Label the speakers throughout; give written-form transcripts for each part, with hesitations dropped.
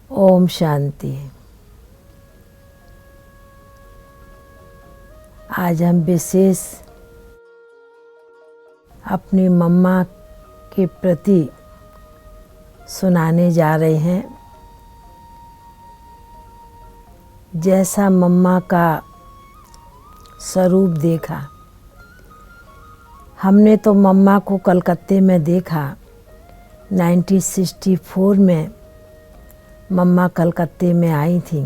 Speaker 1: ओम शांति। आज हम विशेष अपनी मम्मा के प्रति सुनाने जा रहे हैं। जैसा मम्मा का स्वरूप देखा, हमने तो मम्मा को कलकत्ते में देखा। 1964 में मम्मा कलकत्ते में आई थी,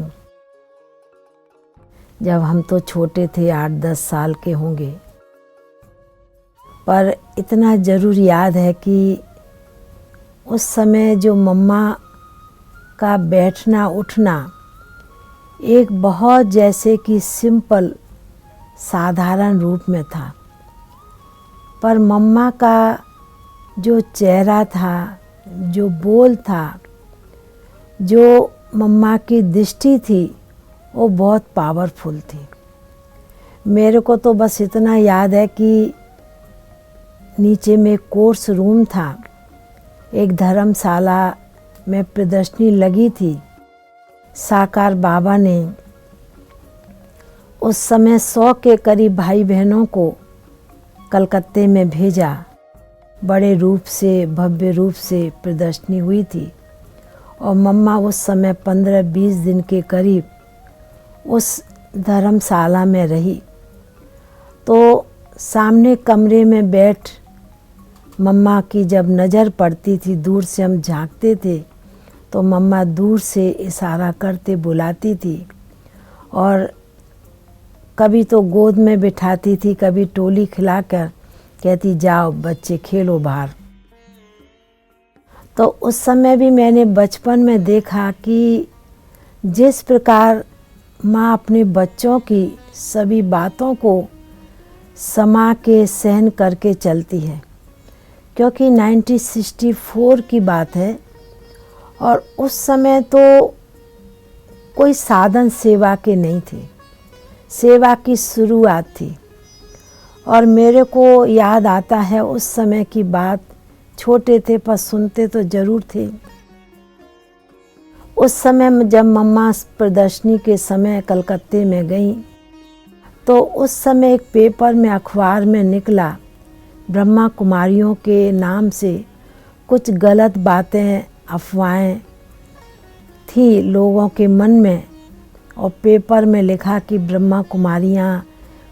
Speaker 1: जब हम तो छोटे थे, 8-10 साल के होंगे। पर इतना ज़रूर याद है कि उस समय जो मम्मा का बैठना उठना एक बहुत जैसे कि सिंपल साधारण रूप में था, पर मम्मा का जो चेहरा था, जो बोल था, जो मम्मा की दृष्टि थी, वो बहुत पावरफुल थी। मेरे को तो बस इतना याद है कि नीचे में कोर्स रूम था, एक धर्मशाला में प्रदर्शनी लगी थी। साकार बाबा ने उस समय 100 के करीब भाई बहनों को कलकत्ते में भेजा। बड़े रूप से, भव्य रूप से प्रदर्शनी हुई थी और मम्मा उस समय 15-20 दिन के करीब उस धर्मशाला में रही। तो सामने कमरे में बैठ मम्मा की जब नज़र पड़ती थी, दूर से हम झांकते थे, तो मम्मा दूर से इशारा करते बुलाती थी और कभी तो गोद में बिठाती थी, कभी टोली खिलाकर कहती जाओ बच्चे खेलो बाहर। तो उस समय भी मैंने बचपन में देखा कि जिस प्रकार माँ अपने बच्चों की सभी बातों को समा के सहन करके चलती है, क्योंकि 1964 की बात है और उस समय तो कोई साधन सेवा के नहीं थे, सेवा की शुरुआत थी। और मेरे को याद आता है उस समय की बात, छोटे थे पर सुनते तो ज़रूर थे। उस समय जब मम्मा प्रदर्शनी के समय कलकत्ते में गई, तो उस समय एक पेपर में, अखबार में निकला, ब्रह्मा कुमारियों के नाम से कुछ गलत बातें, अफवाहें थी लोगों के मन में, और पेपर में लिखा कि ब्रह्मा कुमारियाँ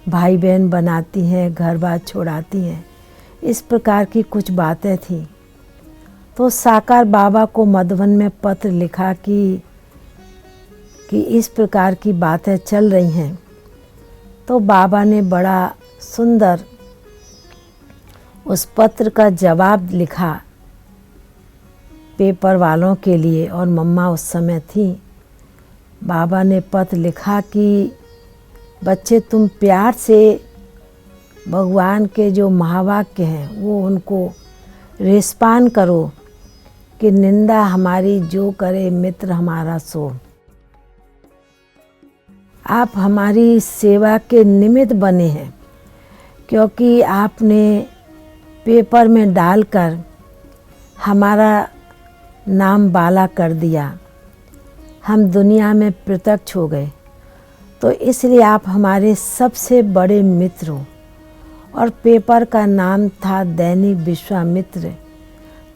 Speaker 1: भाई बहन बनाती हैं, घर बार छोड़ाती हैं, इस प्रकार की कुछ बातें थी। तो साकार बाबा को मधुबन में पत्र लिखा कि इस प्रकार की बातें चल रही हैं। तो बाबा ने बड़ा सुंदर उस पत्र का जवाब लिखा पेपर वालों के लिए, और मम्मा उस समय थी। बाबा ने पत्र लिखा कि बच्चे, तुम प्यार से भगवान के जो महावाक्य हैं वो उनको रेस्पान करो कि निंदा हमारी जो करे मित्र हमारा सो। आप हमारी सेवा के निमित्त बने हैं, क्योंकि आपने पेपर में डालकर हमारा नाम बाला कर दिया, हम दुनिया में प्रत्यक्ष हो गए, तो इसलिए आप हमारे सबसे बड़े मित्र हो। और पेपर का नाम था दैनिक विश्वामित्र।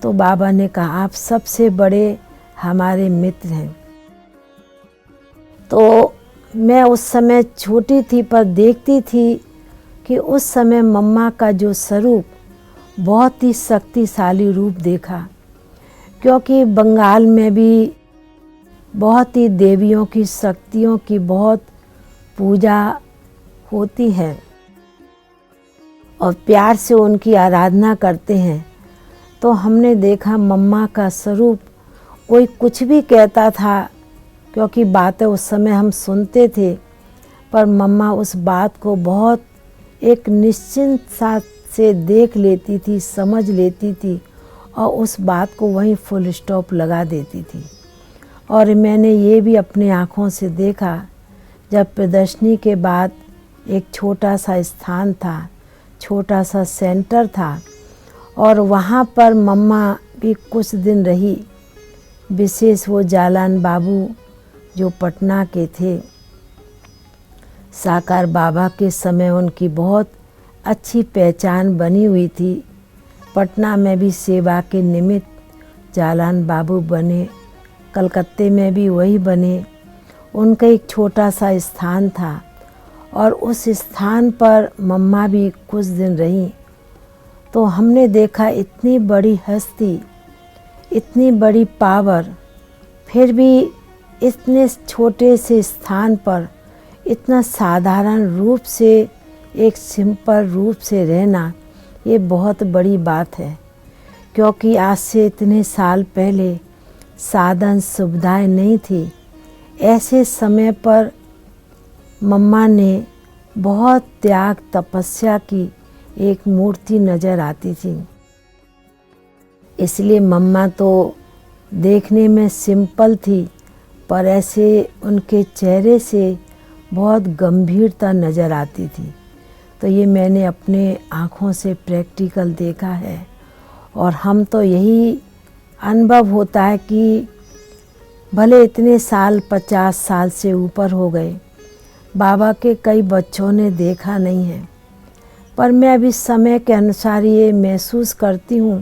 Speaker 1: तो बाबा ने कहा आप सबसे बड़े हमारे मित्र हैं। तो मैं उस समय छोटी थी, पर देखती थी कि उस समय मम्मा का जो स्वरूप, बहुत ही शक्तिशाली रूप देखा, क्योंकि बंगाल में भी बहुत ही देवियों की, शक्तियों की बहुत पूजा होती है और प्यार से उनकी आराधना करते हैं। तो हमने देखा मम्मा का स्वरूप, कोई कुछ भी कहता था, क्योंकि बातें उस समय हम सुनते थे, पर मम्मा उस बात को बहुत एक निश्चिंत साथ से देख लेती थी, समझ लेती थी और उस बात को वहीं फुल स्टॉप लगा देती थी। और मैंने ये भी अपनी आँखों से देखा, जब प्रदर्शनी के बाद एक छोटा सा स्थान था, छोटा सा सेंटर था, और वहाँ पर मम्मा भी कुछ दिन रही। विशेष वो जालान बाबू जो पटना के थे, साकार बाबा के समय उनकी बहुत अच्छी पहचान बनी हुई थी। पटना में भी सेवा के निमित्त जालान बाबू बने, कलकत्ते में भी वही बने। उनका एक छोटा सा स्थान था और उस स्थान पर मम्मा भी कुछ दिन रहीं। तो हमने देखा इतनी बड़ी हस्ती, इतनी बड़ी पावर, फिर भी इतने छोटे से स्थान पर इतना साधारण रूप से, एक सिंपल रूप से रहना, ये बहुत बड़ी बात है। क्योंकि आज से इतने साल पहले साधन सुविधाएं नहीं थी। ऐसे समय पर मम्मा ने बहुत त्याग तपस्या की एक मूर्ति नज़र आती थी। इसलिए मम्मा तो देखने में सिंपल थी, पर ऐसे उनके चेहरे से बहुत गंभीरता नज़र आती थी। तो ये मैंने अपने आँखों से प्रैक्टिकल देखा है। और हम तो यही अनुभव होता है कि भले इतने साल 50 साल से ऊपर हो गए, बाबा के कई बच्चों ने देखा नहीं है, पर मैं अभी समय के अनुसार ये महसूस करती हूँ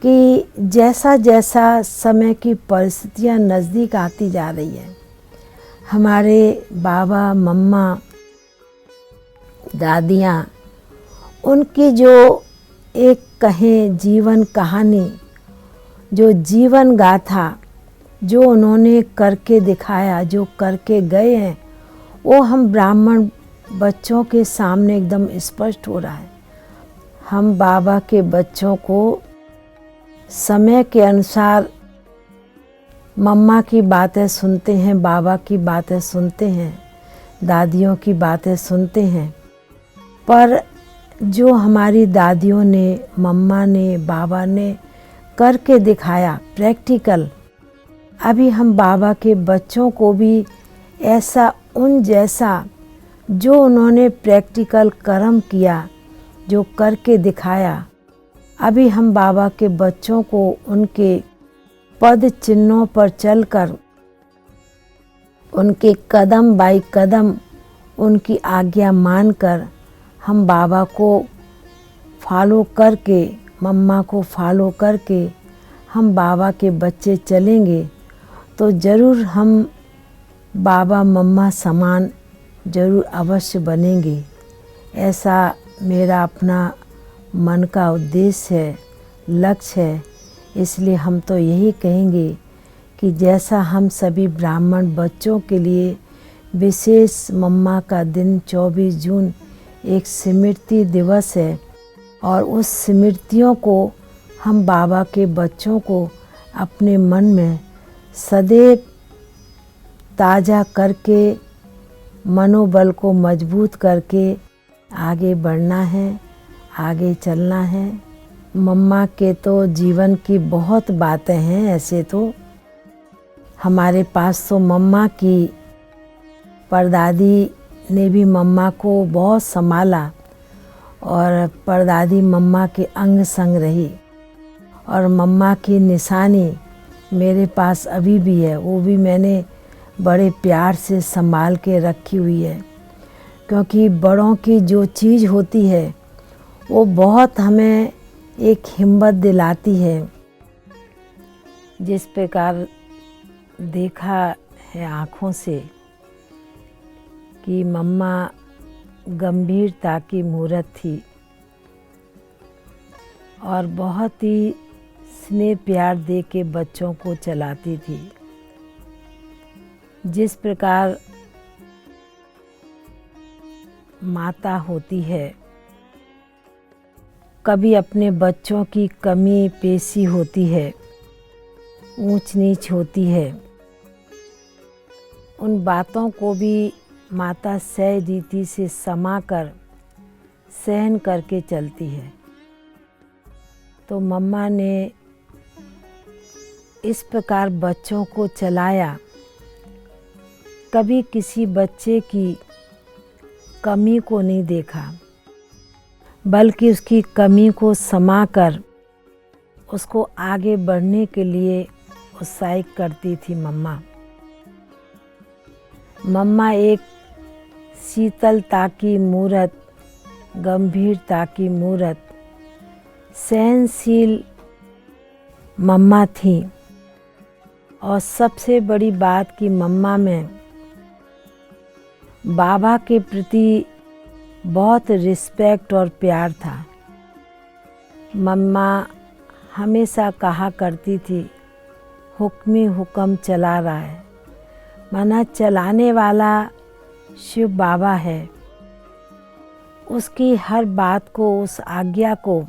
Speaker 1: कि जैसा जैसा समय की परिस्थितियाँ नज़दीक आती जा रही है, हमारे बाबा मम्मा दादियाँ, उनकी जो एक कहें जीवन कहानी, जो जीवन गाथा, जो उन्होंने करके दिखाया, जो करके गए हैं, वो हम ब्राह्मण बच्चों के सामने एकदम स्पष्ट हो रहा है। हम बाबा के बच्चों को समय के अनुसार मम्मा की बातें सुनते हैं, बाबा की बातें सुनते हैं, दादियों की बातें सुनते हैं, पर जो हमारी दादियों ने, मम्मा ने, बाबा ने करके दिखाया प्रैक्टिकल, अभी हम बाबा के बच्चों को भी ऐसा उन जैसा जो उन्होंने प्रैक्टिकल कर्म किया, जो करके दिखाया, अभी हम बाबा के बच्चों को उनके पद चिन्हों पर चलकर, उनके कदम बाई कदम, उनकी आज्ञा मानकर हम बाबा को फॉलो करके, मम्मा को फॉलो करके हम बाबा के बच्चे चलेंगे तो ज़रूर हम बाबा मम्मा समान ज़रूर अवश्य बनेंगे। ऐसा मेरा अपना मन का उद्देश्य है, लक्ष्य है। इसलिए हम तो यही कहेंगे कि जैसा हम सभी ब्राह्मण बच्चों के लिए विशेष मम्मा का दिन 24 जून एक स्मृति दिवस है, और उस स्मृतियों को हम बाबा के बच्चों को अपने मन में सदैव ताज़ा करके, मनोबल को मजबूत करके आगे बढ़ना है, आगे चलना है। मम्मा के तो जीवन की बहुत बातें हैं। ऐसे तो हमारे पास तो मम्मा की परदादी ने भी मम्मा को बहुत संभाला, और परदादी मम्मा के अंग संग रही, और मम्मा की निशानी मेरे पास अभी भी है। वो भी मैंने बड़े प्यार से संभाल के रखी हुई है, क्योंकि बड़ों की जो चीज़ होती है वो बहुत हमें एक हिम्मत दिलाती है। जिस प्रकार देखा है आँखों से कि मम्मा गंभीरता की मूरत थी और बहुत ही स्नेह प्यार दे के बच्चों को चलाती थी। जिस प्रकार माता होती है, कभी अपने बच्चों की कमी पेशी होती है, ऊंच नीच होती है, उन बातों को भी माता सह रीति से समा कर सहन करके चलती है। तो मम्मा ने इस प्रकार बच्चों को चलाया, कभी किसी बच्चे की कमी को नहीं देखा, बल्कि उसकी कमी को समाकर उसको आगे बढ़ने के लिए उत्साहित करती थी मम्मा। मम्मा एक शीतलता की मूरत, गंभीरता की मूरत, सहनशील मम्मा थी। और सबसे बड़ी बात कि मम्मा में बाबा के प्रति बहुत रिस्पेक्ट और प्यार था। मम्मा हमेशा कहा करती थी, हुक्मी हुक्म चला रहा है, माना चलाने वाला शिव बाबा है। उसकी हर बात को, उस आज्ञा को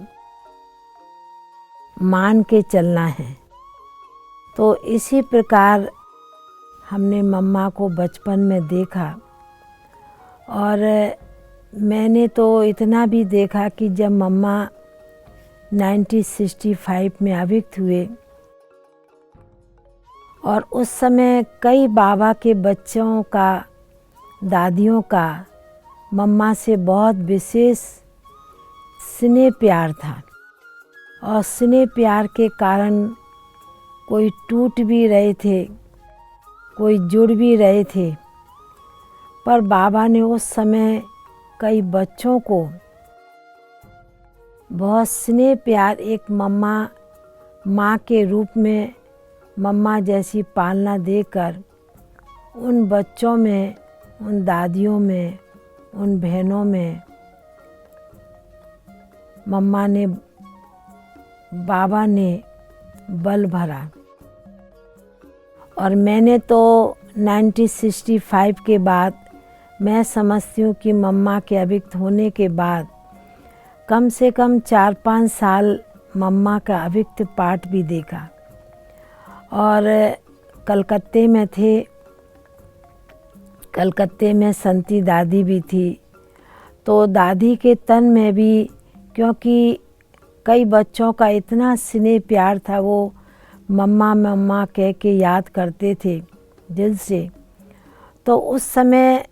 Speaker 1: मान के चलना है। तो इसी प्रकार हमने मम्मा को बचपन में देखा। और मैंने तो इतना भी देखा कि जब मम्मा 1965 में अविक्त हुए और उस समय कई बाबा के बच्चों का, दादियों का मम्मा से बहुत विशेष स्नेह प्यार था। और स्नेह प्यार के कारण कोई टूट भी रहे थे, कोई जुड़ भी रहे थे। पर बाबा ने उस समय कई बच्चों को बहुत स्नेह प्यार, एक माँ के रूप में मम्मा जैसी पालना देकर उन बच्चों में, उन दादियों में, उन बहनों में बाबा ने बल भरा। और मैंने तो 1965 के बाद, मैं समझती हूँ कि मम्मा के अविक्त होने के बाद कम से कम 4-5 साल मम्मा का अविक्त पाठ भी देखा। और कलकत्ते में थे, कलकत्ते में संती दादी भी थी। तो दादी के तन में भी, क्योंकि कई बच्चों का इतना स्नेह प्यार था, वो मम्मा मम्मा कह के याद करते थे दिल से। तो उस समय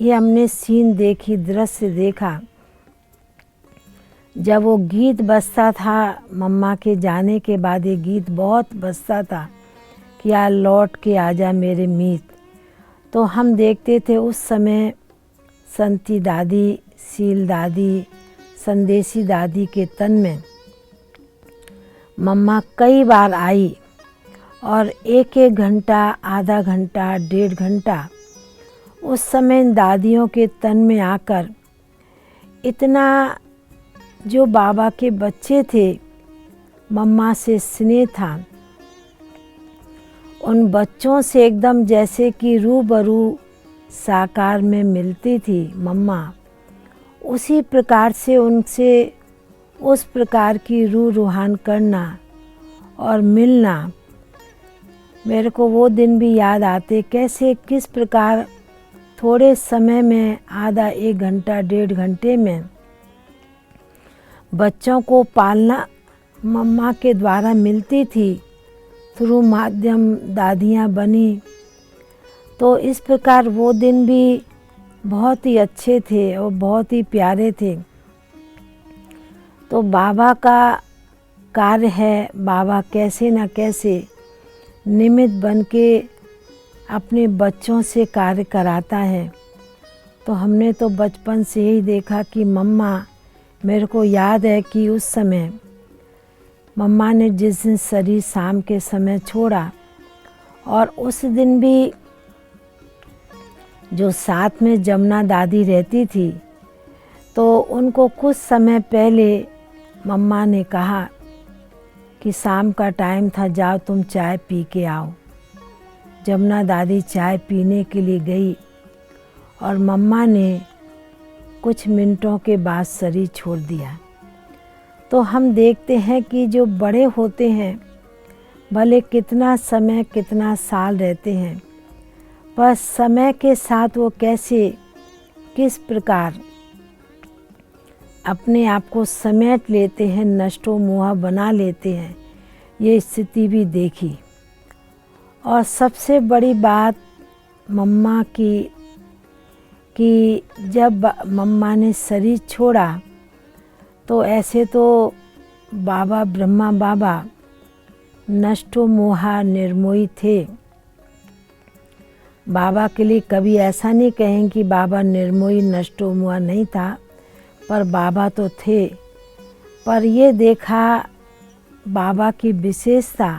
Speaker 1: ये हमने सीन देखी, दृश्य देखा, जब वो गीत बजता था मम्मा के जाने के बाद, ये गीत बहुत बजता था कि यार लौट के आजा मेरे मीत। तो हम देखते थे उस समय संती दादी, शील दादी, संदेशी दादी के तन में मम्मा कई बार आई और 1-1 घंटा, आधा घंटा, 1.5 घंटा उस समय दादियों के तन में आकर इतना, जो बाबा के बच्चे थे मम्मा से स्नेह था, उन बच्चों से एकदम जैसे कि रूबरू साकार में मिलती थी मम्मा, उसी प्रकार से उनसे उस प्रकार की रूह रूहान करना और मिलना। मेरे को वो दिन भी याद आते, कैसे किस प्रकार थोड़े समय में, आधा 1 घंटा, 1.5 घंटे में बच्चों को पालना मम्मा के द्वारा मिलती थी, थ्रू माध्यम दादियाँ बनी। तो इस प्रकार वो दिन भी बहुत ही अच्छे थे और बहुत ही प्यारे थे। तो बाबा का कार्य है, बाबा कैसे न कैसे निमित्त बन के अपने बच्चों से कार्य कराता है। तो हमने तो बचपन से ही देखा कि मम्मा, मेरे को याद है कि उस समय मम्मा ने जिस दिन शरीर शाम के समय छोड़ा, और उस दिन भी जो साथ में जमुना दादी रहती थी, तो उनको कुछ समय पहले मम्मा ने कहा कि शाम का टाइम था, जाओ तुम चाय पी के आओ। जमुना दादी चाय पीने के लिए गई और मम्मा ने कुछ मिनटों के बाद शरीर छोड़ दिया। तो हम देखते हैं कि जो बड़े होते हैं, भले कितना समय, कितना साल रहते हैं, पर समय के साथ वो कैसे, किस प्रकार अपने आप को समेट लेते हैं, नष्टो मुहा बना लेते हैं, ये स्थिति भी देखी। और सबसे बड़ी बात मम्मा की कि जब मम्मा ने शरीर छोड़ा, तो ऐसे तो बाबा, ब्रह्मा बाबा नष्टो मोहा निर्मोही थे। बाबा के लिए कभी ऐसा नहीं कहें कि बाबा निर्मोही नष्टो मोहा नहीं था, पर बाबा तो थे। पर ये देखा बाबा की विशेषता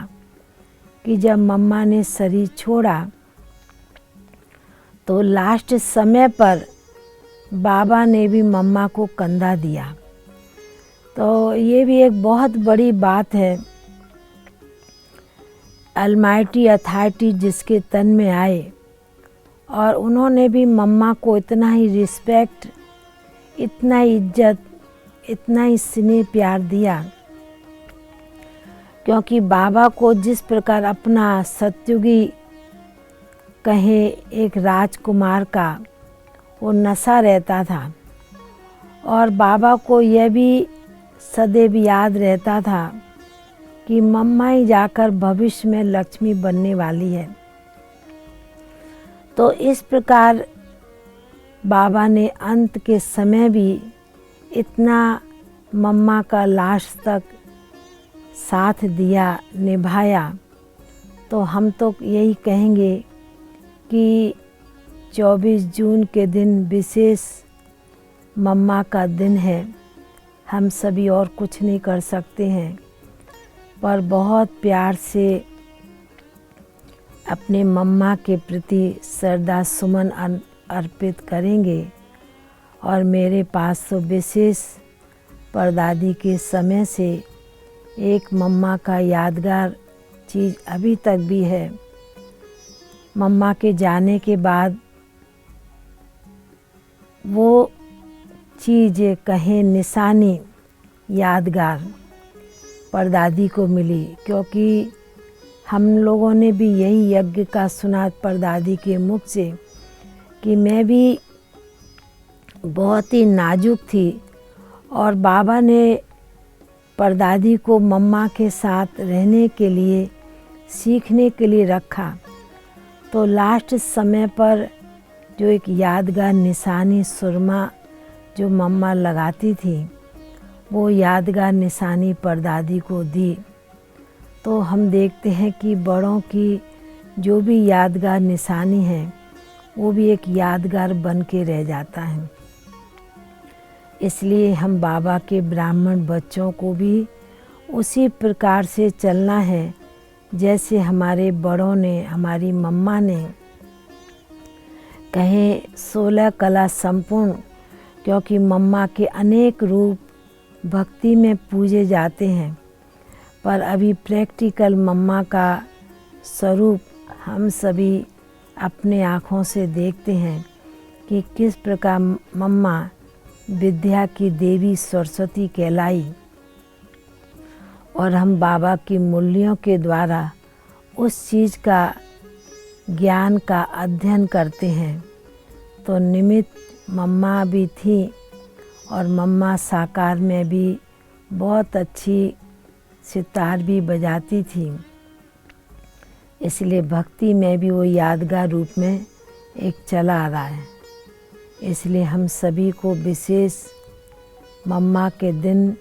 Speaker 1: कि जब मम्मा ने शरीर छोड़ा तो लास्ट समय पर बाबा ने भी मम्मा को कंधा दिया। तो ये भी एक बहुत बड़ी बात है। अलमाइटी अथॉरिटी जिसके तन में आए और उन्होंने भी मम्मा को इतना ही रिस्पेक्ट, इतना ही इज्जत, इतना ही स्नेह प्यार दिया, क्योंकि बाबा को जिस प्रकार अपना सत्युगी कहे एक राजकुमार का वो नशा रहता था, और बाबा को यह भी सदैव याद रहता था कि मम्मा ही जाकर भविष्य में लक्ष्मी बनने वाली है। तो इस प्रकार बाबा ने अंत के समय भी इतना मम्मा का लास्ट तक साथ दिया, निभाया। तो हम तो यही कहेंगे कि 24 जून के दिन विशेष मम्मा का दिन है। हम सभी और कुछ नहीं कर सकते हैं, पर बहुत प्यार से अपने मम्मा के प्रति श्रद्धा सुमन अर्पित करेंगे। और मेरे पास तो विशेष परदादी के समय से एक मम्मा का यादगार चीज़ अभी तक भी है। मम्मा के जाने के बाद वो चीज़ कहें निशानी यादगार परदादी को मिली, क्योंकि हम लोगों ने भी यही यज्ञ का सुना परदादी के मुख से कि मैं भी बहुत ही नाजुक थी और बाबा ने परदादी को मम्मा के साथ रहने के लिए, सीखने के लिए रखा। तो लास्ट समय पर जो एक यादगार निशानी सुरमा जो मम्मा लगाती थी, वो यादगार निशानी परदादी को दी। तो हम देखते हैं कि बड़ों की जो भी यादगार निशानी है वो भी एक यादगार बन के रह जाता है। इसलिए हम बाबा के ब्राह्मण बच्चों को भी उसी प्रकार से चलना है जैसे हमारे बड़ों ने, हमारी मम्मा ने कहे 16 कला संपूर्ण, क्योंकि मम्मा के अनेक रूप भक्ति में पूजे जाते हैं। पर अभी प्रैक्टिकल मम्मा का स्वरूप हम सभी अपने आँखों से देखते हैं कि किस प्रकार मम्मा विद्या की देवी सरस्वती कहलाई, और हम बाबा की मूल्यों के द्वारा उस चीज़ का ज्ञान का अध्ययन करते हैं। तो निमित्त मम्मा भी थी और मम्मा साकार में भी बहुत अच्छी सितार भी बजाती थी। इसलिए भक्ति में भी वो यादगार रूप में एक चला आ रहा है। इसलिए हम सभी को विशेष मम्मा के दिन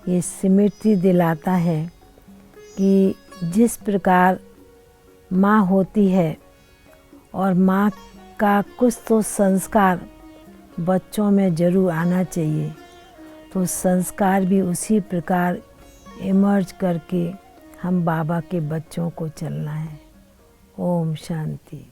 Speaker 1: ये स्मृति दिलाता है कि जिस प्रकार माँ होती है और माँ का कुछ तो संस्कार बच्चों में ज़रूर आना चाहिए, तो संस्कार भी उसी प्रकार इमर्ज करके हम बाबा के बच्चों को चलना है। ओम शांति।